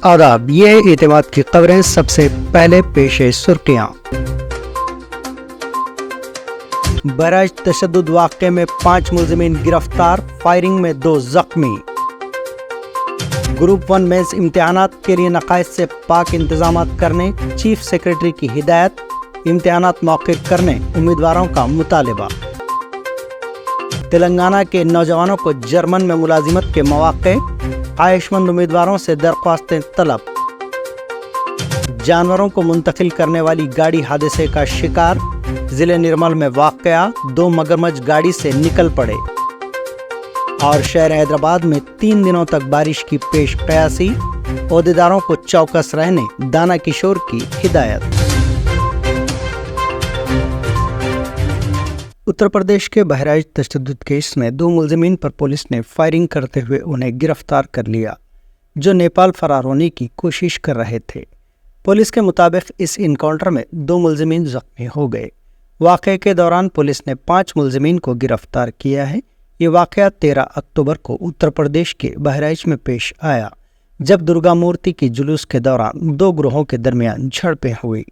آداب، یہ ہے اعتماد کی خبریں۔ سب سے پہلے پیش سرخیاں۔ بہرائچ تشدد واقعے میں 5 ملزمین گرفتار، فائرنگ میں 2 زخمی۔ گروپ 1 مینس امتحانات کے لیے نقائص سے پاک انتظامات کرنے چیف سیکرٹری کی ہدایت، امتحانات موقع کرنے امیدواروں کا مطالبہ۔ تلنگانہ کے نوجوانوں کو جرمن میں ملازمت کے مواقع، خواہش مند امیدواروں سے درخواستیں طلب۔ جانوروں کو منتقل کرنے والی گاڑی حادثے کا شکار، ضلع نرمل میں واقعہ، 2 مگرمچھ گاڑی سے نکل پڑے۔ اور شہر حیدرآباد میں 3 دنوں تک بارش کی پیش قیاسی، عہدیداروں کو چوکس رہنے دانا کشور کی ہدایت۔ اتر پردیش کے بہرائچ تشدد کیس میں 2 ملزمین پر پولیس نے فائرنگ کرتے ہوئے انہیں گرفتار کر لیا، جو نیپال فرار ہونے کی کوشش کر رہے تھے۔ پولیس کے مطابق اس انکاؤنٹر میں 2 ملزمین زخمی ہو گئے۔ واقعے کے دوران پولیس نے 5 ملزمین کو گرفتار کیا ہے۔ یہ واقعہ 13 اکتوبر کو اتر پردیش کے بہرائچ میں پیش آیا، جب درگا مورتی کی جلوس کے دوران 2 گروہوں کے درمیان جھڑپیں ہوئی۔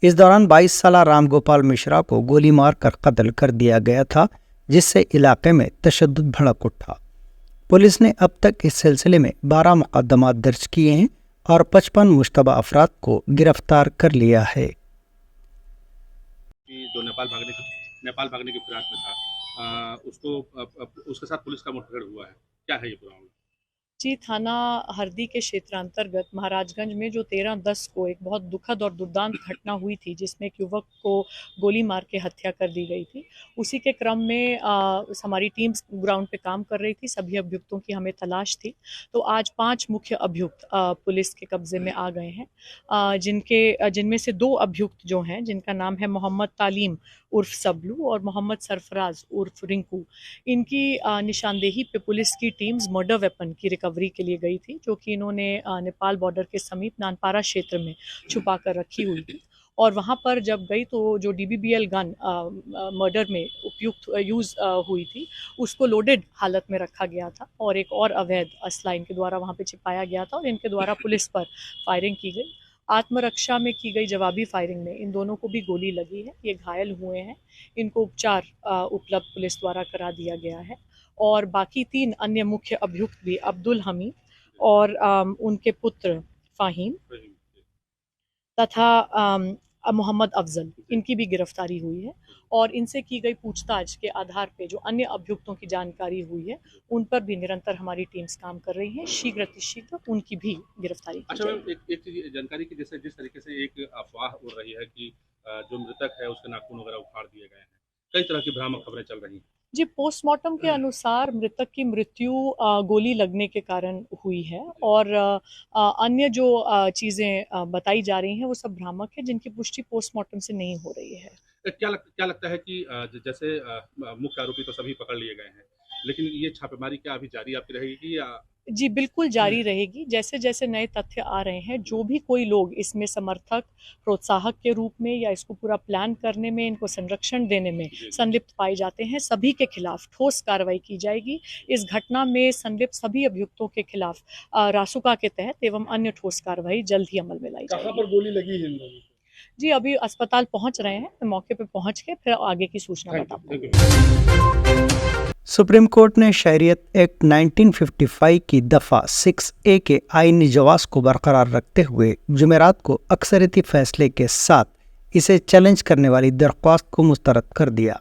اس دوران 22 سالہ رام گوپال مشرا کو گولی مار کر قتل کر دیا گیا تھا، جس سے علاقے میں تشدد بھڑک اٹھا۔ پولیس نے اب تک اس سلسلے میں 12 مقدمات درج کیے ہیں اور 55 مشتبہ افراد کو گرفتار کر لیا ہے۔ جو نیپال بھاگنے کی فراق میں تھا، اس کے ساتھ پولیس کا مٹھبھڑ ہوا ہے، کیا ہے یہ پورا معاملہ؟ جی، تھانہ ہردی کے شیتر انترگت مہاراج گنج میں جو 13/10 کو ایک بہت دکھد اور دردانت گھٹنا ہوئی تھی، جس میں ایک یوک کو گولی مار کے ہتیا کر دی گئی تھی، اسی کے کرم میں ہماری ٹیم گراؤنڈ پہ کام کر رہی تھی۔ سبھی ابھیکتوں کی ہمیں تلاش تھی، تو آج 5 مکھیہ ابھیکت پولیس کے قبضے میں آ گئے ہیں، جن میں سے 2 ابھیکت جو ہیں، جن کا نام ہے محمد تعلیم عرف سبلو اور محمد سرفراز عرف رنکو۔ ان کی نشاندہی پہ پولیس کی ٹیمز مرڈر ویپن کی ریکوری کے لیے گئی تھی، جو کہ انہوں نے نیپال بارڈر کے سمیپ نانپارا شیتر میں چھپا کر رکھی ہوئی تھی، اور وہاں پر جب گئی تو جو DBBL گن مرڈر میں اپیکت یوز ہوئی تھی، اس کو لوڈڈ حالت میں رکھا گیا تھا، اور ایک اور اویدھ اسلحہ ان کے دوارا وہاں پہ چھپایا گیا تھا، اور ان کے دوارا پولیس پر فائرنگ کی گئی۔ آتم رکشا میں کی گئی جوابی فائرنگ میں ان دونوں کو بھی گولی لگی ہے، یہ گھائل ہوئے ہیں۔ ان کو اپچار اپلبدھ پولیس دوارا کرا دیا گیا ہے، اور باقی 3 انیہ مکھیہ ابھیکت بھی عبد الحمید اور ان کے پتر فاہیم تتھا محمد افضل، ان کی بھی گرفتاری ہوئی ہے، اور ان سے کی گئی پوچھ تاچھ کے آدھار پہ جو انیہ ابھیکتوں کی جانکاری ہوئی ہے، ان پر بھی نرنتر ہماری ٹیمز کام کر رہی ہیں۔ شیگر ان کی بھی گرفتاری کی جائے گی۔ ایک چیز جانکاری کی، جس طریقے سے ایک افواہ اڑ رہی ہے کہ جو مృتک ہے اس کے ناخن وغیرہ اکھاڑ دیے گئے ہیں، کئی طرح کی بھرامک خبریں چل رہی ہیں۔ جی، پوسٹ مارٹم کے انوسار مೃತک کی مرتیو گولی لگنے کے کارن ہوئی ہے، اور انیہ جو چیزیں بتائی جا رہی ہیں وہ سب بھرامک ہیں، جن کی پشٹی پوسٹ مارٹم سے نہیں ہو رہی ہے۔ کیا لگتا ہے کہ جیسے مکھ آروپی تو سبھی پکڑ لیے گئے ہیں، لیکن یہ چھاپے ماری کیا ابھی جاری آپ کی رہے گی یا؟ جی بالکل جاری رہے گی، جیسے جیسے نئے تتھیہ آ رہے ہیں، جو بھی کوئی لوگ اس میں سمرتھک، پروتساہک کے روپ میں یا اس کو پورا پلان کرنے میں، ان کو سنرکشن دینے میں سنلپت پائے جاتے ہیں، سبھی کے خلاف ٹھوس کارروائی کی جائے گی۔ اس گھٹنا میں سنلپت سبھی ابھیکتوں کے خلاف راسوکا کے تحت ایوم انیہ ٹھوس کارروائی جلد ہی عمل میں لائی جائے گی۔ کہاں پر گولی لگی ہے؟ جی ابھی اسپتال پہنچ رہے ہیں، موقع پہ پہنچ کے پھر آگے کی سوچنا بتاؤں گا۔ سپریم کورٹ نے شہریت ایکٹ 1955 کی دفعہ 6A کے آئینی جواز کو برقرار رکھتے ہوئے جمعرات کو اکثریتی فیصلے کے ساتھ اسے چیلنج کرنے والی درخواست کو مسترد کر دیا۔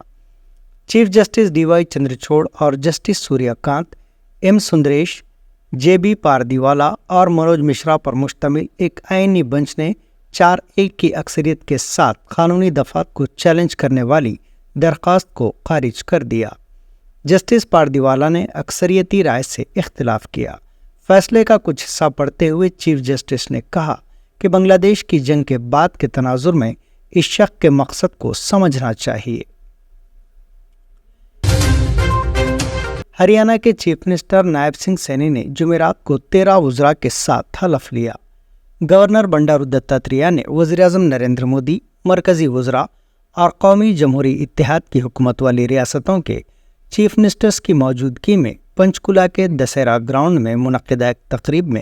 چیف جسٹس DY چندرچوڑ اور جسٹس سوریہ کانت، M سندریش، JB پاردیوالا اور منوج مشرا پر مشتمل ایک آئینی بنچ نے 4-1 کی اکثریت کے ساتھ قانونی دفعات کو چیلنج کرنے والی درخواست کو خارج کر دیا۔ جسٹس پاردیوالا نے اکثریتی رائے سے اختلاف کیا۔ فیصلے کا کچھ حصہ پڑھتے ہوئے چیف جسٹس نے کہا کہ بنگلہ دیش کی جنگ کے بعد کے تناظر میں اس شق کے مقصد کو سمجھنا چاہیے۔ ہریانہ کے چیف منسٹر نائب سنگھ سینی نے جمعرات کو 13 وزراء کے ساتھ حلف لیا۔ گورنر بنڈارو دتاتریہ نے وزیراعظم نریندر مودی، مرکزی وزراء اور قومی جمہوری اتحاد کی حکومت والی ریاستوں کے چیف منسٹرز کی موجودگی میں پنچکولہ کے دسہرہ گراؤنڈ میں منعقدہ ایک تقریب میں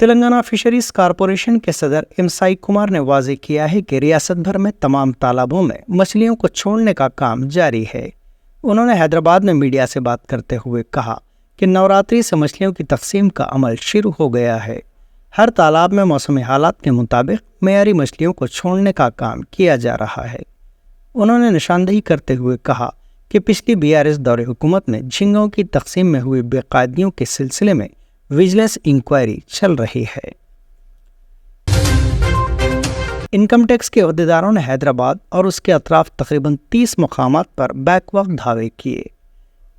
تلنگانہ فشریز کارپوریشن کے صدر ایم سائی کمار نے واضح کیا ہے کہ ریاست بھر میں تمام تالابوں میں مچھلیوں کو چھوڑنے کا کام جاری ہے۔ انہوں نے حیدرآباد میں میڈیا سے بات کرتے ہوئے کہا کہ نوراتری سے مچھلیوں کی تقسیم کا عمل شروع ہو گیا ہے۔ ہر تالاب میں موسمی حالات کے مطابق معیاری مچھلیوں کو چھوڑنے کا کام کیا جا رہا ہے۔ انہوں نے نشاندہی کرتے ہوئے کہا کہ پچھلی BRS دور حکومت میں جھینگوں کی تقسیم میں ہوئی بے قاعدگیوں کے سلسلے میں ویجیلنس انکوائری چل رہی ہے۔ انکم ٹیکس کے عہدیداروں نے حیدرآباد اور اس کے اطراف تقریباً 30 مقامات پر بیک وقت دھاوے کیے۔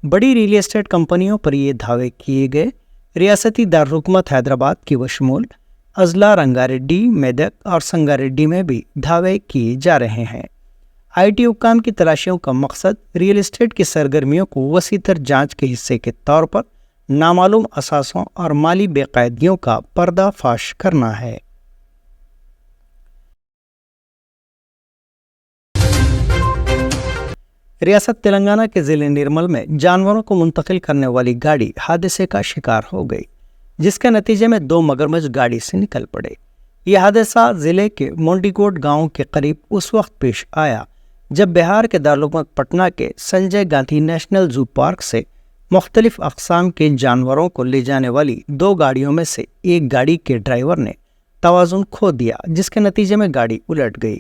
بڑی ریل اسٹیٹ کمپنیوں پر یہ دھاوے کیے گئے۔ ریاستی دارالحکومت حیدرآباد کی بشمول اضلاع رنگاریڈی، میدک اور سنگاریڈی میں بھی دھاوے کیے جا رہے ہیں۔ IT حکام کی تلاشیوں کا مقصد ریل اسٹیٹ کی سرگرمیوں کو وسیع تر جانچ کے حصے کے طور پر نامعلوم اثاثوں اور مالی بے قاعدگیوں کا پردہ فاش کرنا ہے۔ ریاست تلنگانہ کے ضلع نرمل میں جانوروں کو منتقل کرنے والی گاڑی حادثے کا شکار ہو گئی، جس کے نتیجے میں 2 مگرمچھ گاڑی سے نکل پڑے۔ یہ حادثہ ضلع کے مونڈیگوٹ گاؤں کے قریب اس وقت پیش آیا جب بہار کے دارالحکومت پٹنہ کے Sanjay Gandhi national zoo park سے مختلف اقسام کے جانوروں کو لے جانے والی 2 گاڑیوں میں سے ایک گاڑی کے ڈرائیور نے توازن کھو دیا، جس کے نتیجے میں گاڑی الٹ گئی۔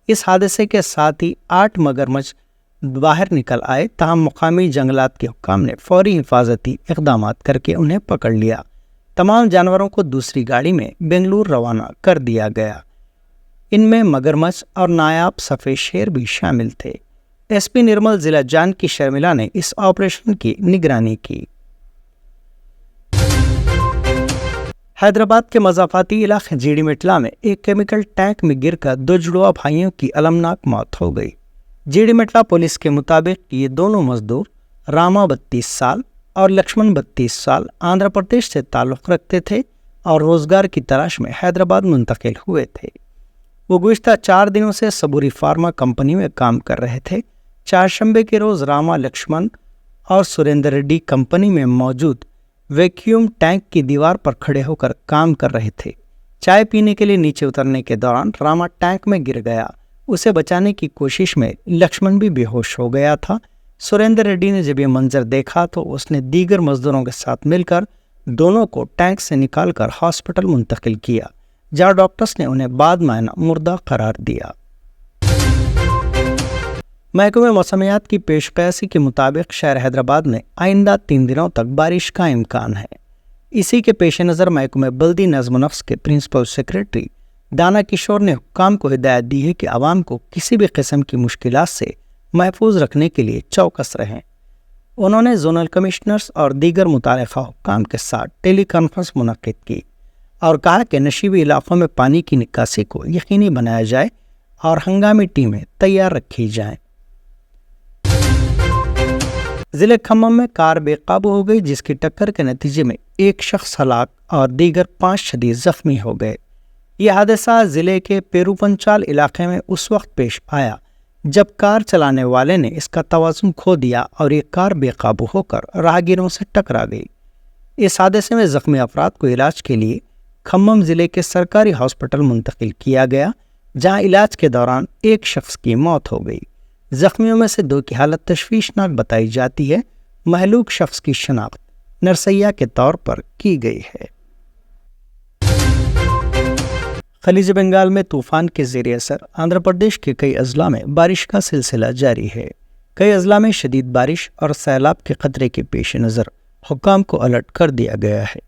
اس حادثے کے ساتھ ہی 8 مگرمچھ باہر نکل آئے، تاہم مقامی جنگلات کے حکام نے فوری حفاظتی اقدامات کر کے انہیں پکڑ لیا۔ تمام جانوروں کو دوسری گاڑی میں بنگلور روانہ کر دیا گیا۔ ان میں مگرمچھ اور نایاب سفید شیر بھی شامل تھے۔ SP نرمل ضلع جانکی شرملا نے اس آپریشن کی نگرانی کی۔ حیدرآباد کے مضافاتی علاقے جیڈی مٹلا میں ایک کیمیکل ٹینک میں گر کر 2 جڑواں بھائیوں کی المناک موت ہو گئی۔ جیڈی مٹلا پولیس کے مطابق یہ دونوں مزدور راما 32 سال اور لکشمن 32 سال آندھرا پردیش سے تعلق رکھتے تھے اور روزگار کی تلاش میں حیدرآباد منتقل ہوئے تھے۔ وہ گزشتہ 4 دنوں سے سبوری فارما کمپنی میں کام کر رہے تھے۔ چہارشنبے کے روز راما، لکشمن اور سریندر ریڈی کمپنی میں موجود ویکیوم ٹینک کی دیوار پر کھڑے ہو کر کام کر رہے تھے۔ چائے پینے کے لیے نیچے اترنے کے دوران راما ٹینک میں گر گیا۔ اسے بچانے کی کوشش میں لکشمن بھی بے ہوش ہو گیا تھا۔ سریندر ریڈی نے جب یہ منظر دیکھا تو اس نے دیگر مزدوروں کے ساتھ مل کر دونوں کو ٹینک سے نکال کر ہاسپٹل منتقل کیا، جہاں ڈاکٹرز نے انہیں بعد معائنہ مردہ قرار دیا۔ محکمہ موسمیات کی پیش قیاسی کے مطابق شہر حیدرآباد میں آئندہ 3 دنوں تک بارش کا امکان ہے۔ اسی کے پیش نظر محکمہ بلدی نظم و نسق کے پرنسپل سیکریٹری دانا کشور نے حکام کو ہدایت دی ہے کہ عوام کو کسی بھی قسم کی مشکلات سے محفوظ رکھنے کے لیے چوکس رہیں۔ انہوں نے زونل کمشنرز اور دیگر متعلقہ حکام کے ساتھ ٹیلی کانفرنس منعقد کی اور کہا کہ نشیبی علاقوں میں پانی کی نکاسی کو یقینی بنایا جائے اور ہنگامی ٹیمیں تیار رکھی جائیں۔ ضلع کھمم میں کار بے قابو ہو گئی، جس کی ٹکر کے نتیجے میں ایک شخص ہلاک اور دیگر 5 شدید زخمی ہو گئے۔ یہ حادثہ ضلع کے پیرو پنچال علاقے میں اس وقت پیش آیا جب کار چلانے والے نے اس کا توازن کھو دیا اور یہ کار بے قابو ہو کر راہگیروں سے ٹکرا گئی۔ اس حادثے میں زخمی افراد کو علاج کے لیے کھمم ضلع کے سرکاری ہاسپٹل منتقل کیا گیا، جہاں علاج کے دوران ایک شخص کی موت ہو گئی۔ زخمیوں میں سے 2 کی حالت تشویشناک بتائی جاتی ہے۔ مہلوک شخص کی شناخت نرسیا کے طور پر کی گئی ہے۔ خلیج بنگال میں طوفان کے زیر اثر آندھرا پردیش کے کئی اضلاع میں بارش کا سلسلہ جاری ہے۔ کئی اضلاع میں شدید بارش اور سیلاب کے خطرے کے پیش نظر حکام کو الرٹ کر دیا گیا ہے۔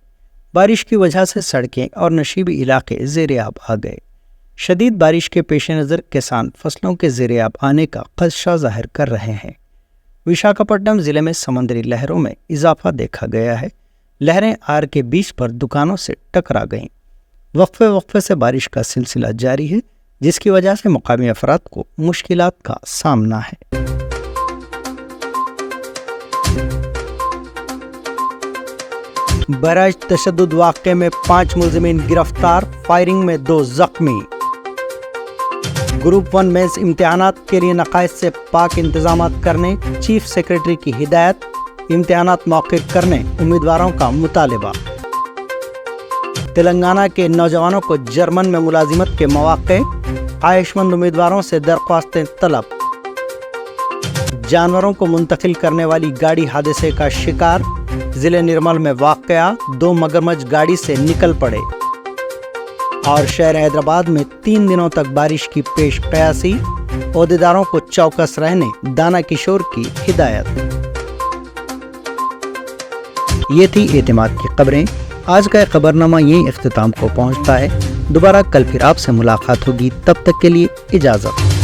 بارش کی وجہ سے سڑکیں اور نشیبی علاقے زیر آب آ گئے۔ شدید بارش کے پیش نظر کسان فصلوں کے زیر آب آنے کا خدشہ ظاہر کر رہے ہیں۔ وشاکھاپٹنم ضلع میں سمندری لہروں میں اضافہ دیکھا گیا ہے۔ لہریں آر کے بیچ پر دکانوں سے ٹکرا گئیں۔ وقفے سے بارش کا سلسلہ جاری ہے، جس کی وجہ سے مقامی افراد کو مشکلات کا سامنا ہے۔ بہرائچ تشدد واقعے میں 5 ملزمین گرفتار، فائرنگ میں 2 زخمی۔ گروپ 1 مینس امتحانات کے لیے نقائص سے پاک انتظامات کرنے چیف سیکرٹری کی ہدایت، امتحانات موقع کرنے امیدواروں کا مطالبہ۔ تلنگانہ کے نوجوانوں کو جرمن میں ملازمت کے مواقع، خواہش مند امیدواروں سے درخواستیں طلب۔ جانوروں کو منتقل کرنے والی گاڑی حادثے کا شکار، ضلع نرمل میں واقعہ، 2 مگرمچھ گاڑی سے نکل پڑے۔ اور شہر حیدرآباد میں 3 دنوں تک بارش کی پیش قیاسی، عہدیداروں کو چوکس رہنے دانا کشور کی ہدایت۔ یہ تھی اعتماد کی خبریں۔ آج کا خبرنامہ یہیں اختتام کو پہنچتا ہے۔ دوبارہ کل پھر آپ سے ملاقات ہوگی، تب تک کے لیے اجازت۔